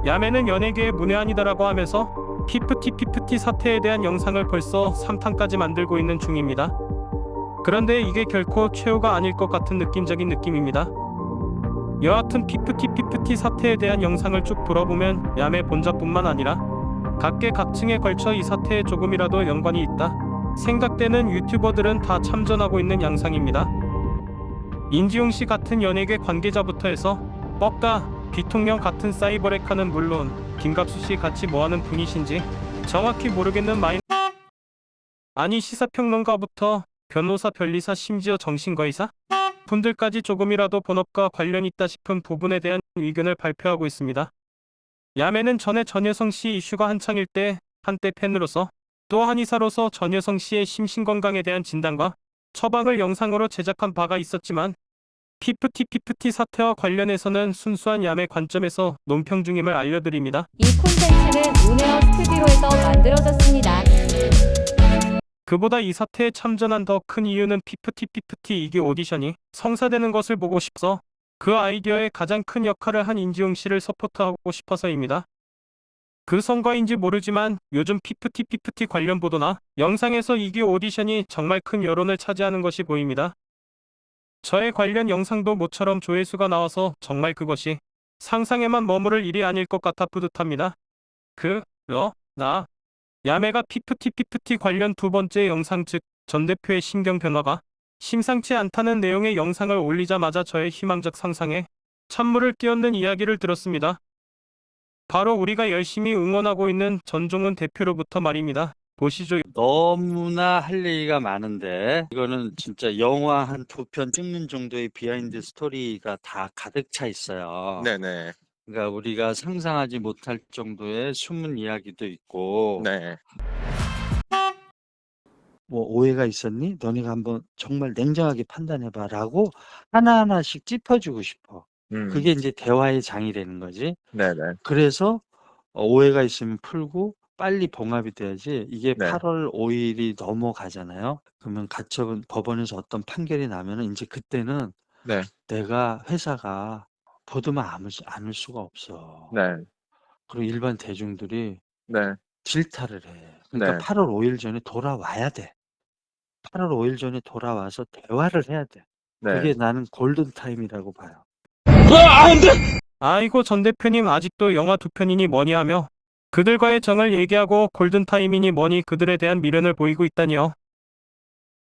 야매는 연예계의 문외한이다라고 하면서 피프티 사태에 대한 영상을 벌써 3탄까지 만들고 있는 중입니다. 그런데 이게 결코 최후가 아닐 것 같은 느낌적인 느낌입니다. 여하튼 피프티 사태에 대한 영상을 쭉 돌아보면 야매 본자뿐만 아니라 각계각층에 걸쳐 이 사태에 조금이라도 연관이 있다 생각되는 유튜버들은 다 참전하고 있는 양상입니다. 인지용씨 같은 연예계 관계자부터 해서 뻑가, 비통령 같은 사이버레카는 물론 김갑수씨 같이 뭐하는 분이신지 정확히 모르겠는 아니 시사평론가부터 변호사, 변리사, 심지어 정신과의사 분들까지 조금이라도 본업과 관련 있다 싶은 부분에 대한 의견을 발표하고 있습니다. 야매는 전에 전여성씨 이슈가 한창일 때 한때 팬으로서 또 한의사로서 전여성씨의 심신건강에 대한 진단과 처방을 영상으로 제작한 바가 있었지만 피프티 사태와 관련해서는 순수한 야매 관점에서 논평 중임을 알려드립니다. 이 콘텐츠는 문에어 스튜디오에서 만들어졌습니다. 그보다 이 사태에 참전한 더 큰 이유는 피프티 이게 오디션이 성사되는 것을 보고 싶어서 그 아이디어에 가장 큰 역할을 한 인지용 씨를 서포트하고 싶어서입니다. 그 성과인지 모르지만 요즘 피프티 관련 보도나 영상에서 이게 오디션이 정말 큰 여론을 차지하는 것이 보입니다. 저의 관련 영상도 모처럼 조회수가 나와서 정말 그것이 상상에만 머무를 일이 아닐 것 같아 뿌듯합니다. 야매가 피프티 관련 두 번째 영상 즉 전 대표의 심경 변화가 심상치 않다는 내용의 영상을 올리자마자 저의 희망적 상상에 찬물을 끼얹는 이야기를 들었습니다. 바로 우리가 열심히 응원하고 있는 전종훈 대표로부터 말입니다. 보시죠. 너무나 할 얘기가 많은데 이거는 진짜 영화 한 2편 찍는 정도의 비하인드 스토리가 다 가득 차 있어요. 네네. 그러니까 우리가 상상하지 못할 정도의 숨은 이야기도 있고 네. 뭐 오해가 있었니? 너네가 한번 정말 냉정하게 판단해봐 라고 하나하나씩 짚어주고 싶어. 그게 이제 대화의 장이 되는 거지. 네네. 그래서 오해가 있으면 풀고 빨리 봉합이 돼야지. 이게 네. 8월 5일이 넘어가잖아요. 그러면 가처분 법원에서 어떤 판결이 나면은 이제 그때는 네. 내가 회사가 보도만 않을 수가 없어. 네. 그리고 일반 대중들이 네. 질타를 해. 그러니까 네. 8월 5일 전에 돌아와야 돼. 8월 5일 전에 돌아와서 대화를 해야 돼. 네. 그게 나는 골든 타임이라고 봐요. 아이고 전 대표님 아직도 영화 두 편이니 뭐니 하며 그들과의 정을 얘기하고 골든타임이니 뭐니 그들에 대한 미련을 보이고 있다니요.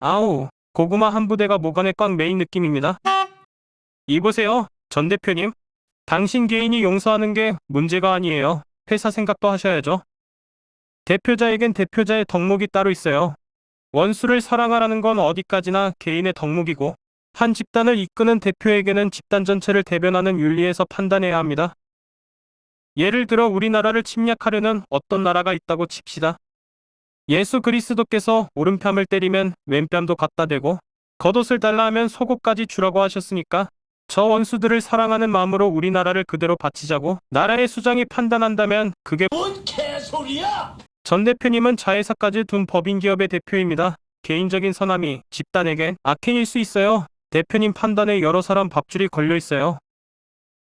아우 고구마 한 부대가 목안에 꽉 메인 느낌입니다. 이보세요 전 대표님. 당신 개인이 용서하는 게 문제가 아니에요. 회사 생각도 하셔야죠. 대표자에겐 대표자의 덕목이 따로 있어요. 원수를 사랑하라는 건 어디까지나 개인의 덕목이고 한 집단을 이끄는 대표에게는 집단 전체를 대변하는 윤리에서 판단해야 합니다. 예를 들어 우리나라를 침략하려는 어떤 나라가 있다고 칩시다. 예수 그리스도께서 오른뺨을 때리면 왼뺨도 갖다 대고 겉옷을 달라 하면 속옷까지 주라고 하셨으니까 저 원수들을 사랑하는 마음으로 우리나라를 그대로 바치자고 나라의 수장이 판단한다면 그게 뭔 개소리야! 전 대표님은 자회사까지 둔 법인기업의 대표입니다. 개인적인 선함이 집단에겐 악행일 수 있어요. 대표님 판단에 여러 사람 밥줄이 걸려 있어요.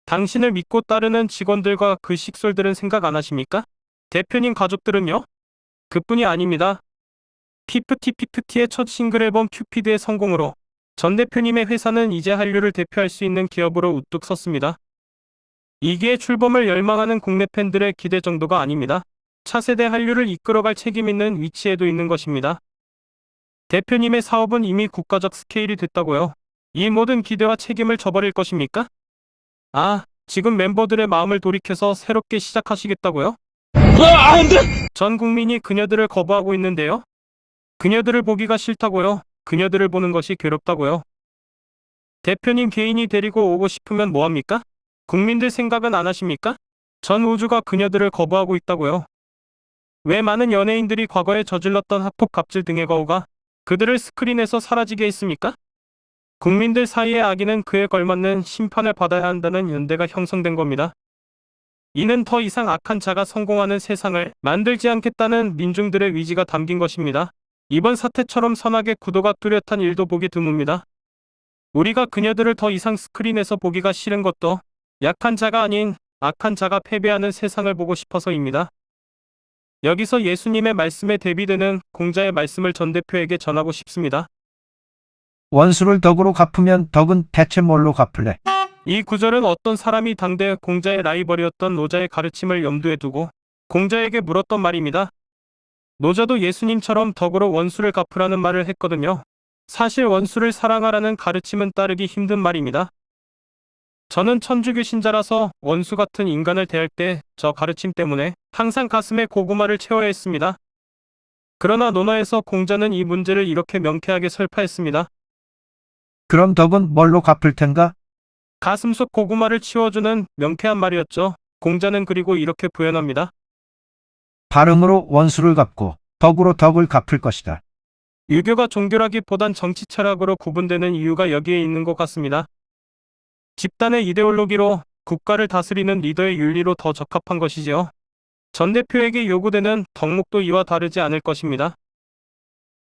당신을 믿고 따르는 직원들과 그 식솔들은 생각 안 하십니까? 대표님 가족들은요? 그뿐이 아닙니다. 피프티의 첫 싱글 앨범 큐피드의 성공으로 전 대표님의 회사는 이제 한류를 대표할 수 있는 기업으로 우뚝 섰습니다. 이기의 출범을 열망하는 국내 팬들의 기대 정도가 아닙니다. 차세대 한류를 이끌어갈 책임 있는 위치에도 있는 것입니다. 대표님의 사업은 이미 국가적 스케일이 됐다고요. 이 모든 기대와 책임을 져버릴 것입니까? 지금 멤버들의 마음을 돌이켜서 새롭게 시작하시겠다고요? 전 국민이 그녀들을 거부하고 있는데요. 그녀들을 보기가 싫다고요. 그녀들을 보는 것이 괴롭다고요. 대표님 개인이 데리고 오고 싶으면 뭐합니까? 국민들 생각은 안 하십니까? 전 우주가 그녀들을 거부하고 있다고요. 왜 많은 연예인들이 과거에 저질렀던 학폭 갑질 등의 거우가 그들을 스크린에서 사라지게 했습니까? 국민들 사이의 악인은 그에 걸맞는 심판을 받아야 한다는 연대가 형성된 겁니다. 이는 더 이상 악한 자가 성공하는 세상을 만들지 않겠다는 민중들의 의지가 담긴 것입니다. 이번 사태처럼 선악의 구도가 뚜렷한 일도 보기 드뭅니다. 우리가 그녀들을 더 이상 스크린에서 보기가 싫은 것도 약한 자가 아닌 악한 자가 패배하는 세상을 보고 싶어서입니다. 여기서 예수님의 말씀에 대비되는 공자의 말씀을 전 대표에게 전하고 싶습니다. 원수를 덕으로 갚으면 덕은 대체 뭘로 갚을래? 이 구절은 어떤 사람이 당대 공자의 라이벌이었던 노자의 가르침을 염두에 두고 공자에게 물었던 말입니다. 노자도 예수님처럼 덕으로 원수를 갚으라는 말을 했거든요. 사실 원수를 사랑하라는 가르침은 따르기 힘든 말입니다. 저는 천주교 신자라서 원수 같은 인간을 대할 때 저 가르침 때문에 항상 가슴에 고구마를 채워야 했습니다. 그러나 논어에서 공자는 이 문제를 이렇게 명쾌하게 설파했습니다. 그럼 덕은 뭘로 갚을 텐가? 가슴속 고구마를 치워주는 명쾌한 말이었죠. 공자는 그리고 이렇게 부연합니다. 발음으로 원수를 갚고 덕으로 덕을 갚을 것이다. 유교가 종교라기보단 정치 철학으로 구분되는 이유가 여기에 있는 것 같습니다. 집단의 이데올로기로 국가를 다스리는 리더의 윤리로 더 적합한 것이지요. 전 대표에게 요구되는 덕목도 이와 다르지 않을 것입니다.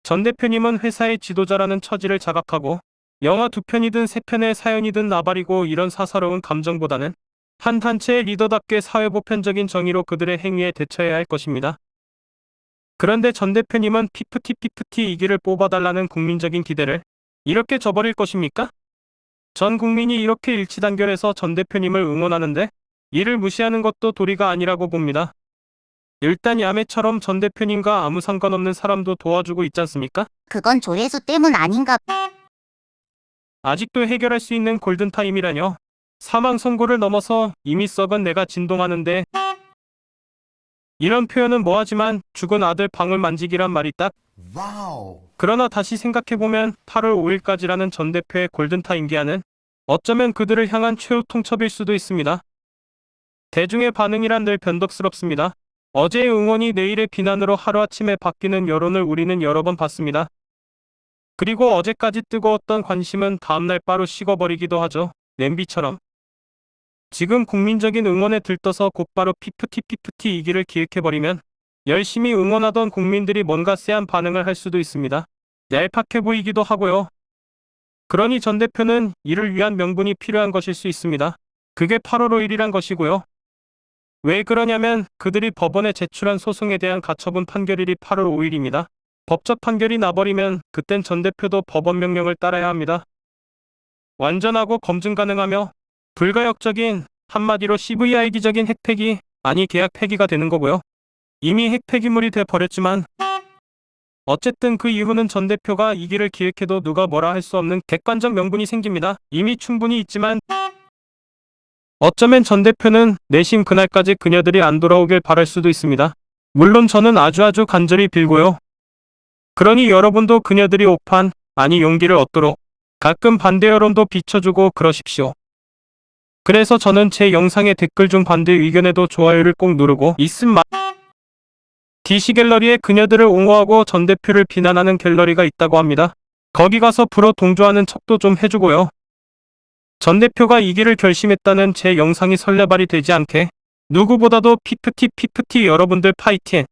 전 대표님은 회사의 지도자라는 처지를 자각하고 영화 2편이든 3편의 사연이든 나발이고 이런 사사로운 감정보다는 한 단체의 리더답게 사회보편적인 정의로 그들의 행위에 대처해야 할 것입니다. 그런데 전 대표님은 피프티 이기를 뽑아달라는 국민적인 기대를 이렇게 저버릴 것입니까? 전 국민이 이렇게 일치단결해서 전 대표님을 응원하는데 이를 무시하는 것도 도리가 아니라고 봅니다. 일단 야매처럼 전 대표님과 아무 상관없는 사람도 도와주고 있지 않습니까? 그건 조회수 때문 아닌가? 아직도 해결할 수 있는 골든타임이라뇨. 사망 선고를 넘어서 이미 썩은 내가 진동하는데 이런 표현은 뭐하지만 죽은 아들 방울 만지기란 말이 딱. 그러나 다시 생각해보면 8월 5일까지라는 전 대표의 골든타임 기한은 어쩌면 그들을 향한 최후 통첩일 수도 있습니다. 대중의 반응이란 늘 변덕스럽습니다. 어제의 응원이 내일의 비난으로 하루아침에 바뀌는 여론을 우리는 여러 번 봤습니다. 그리고 어제까지 뜨거웠던 관심은 다음날 바로 식어버리기도 하죠. 냄비처럼. 지금 국민적인 응원에 들떠서 곧바로 피프티 이기를 기획해버리면 열심히 응원하던 국민들이 뭔가 쎄한 반응을 할 수도 있습니다. 얄팍해 보이기도 하고요. 그러니 전 대표는 이를 위한 명분이 필요한 것일 수 있습니다. 그게 8월 5일이란 것이고요. 왜 그러냐면 그들이 법원에 제출한 소송에 대한 가처분 판결일이 8월 5일입니다. 법적 판결이 나버리면 그땐 전 대표도 법원 명령을 따라야 합니다. 완전하고 검증 가능하며 불가역적인, 한마디로 CVI기적인 핵폐기, 아니 계약 폐기가 되는 거고요. 이미 핵폐기물이 돼 버렸지만 어쨌든 그 이후는 전 대표가 이 길을 기획해도 누가 뭐라 할 수 없는 객관적 명분이 생깁니다. 이미 충분히 있지만 어쩌면 전 대표는 내심 그날까지 그녀들이 안 돌아오길 바랄 수도 있습니다. 물론 저는 아주 간절히 빌고요. 그러니 여러분도 그녀들이 오판, 아니 용기를 얻도록 가끔 반대 여론도 비춰주고 그러십시오. 그래서 저는 제 영상의 댓글 중 반대 의견에도 좋아요를 꼭 누르고 있음 DC갤러리에 그녀들을 옹호하고 전 대표를 비난하는 갤러리가 있다고 합니다. 거기 가서 불어 동조하는 척도 좀 해주고요. 전 대표가 이 길을 결심했다는 제 영상이 설레발이 되지 않게 누구보다도 피프티 여러분들 파이팅!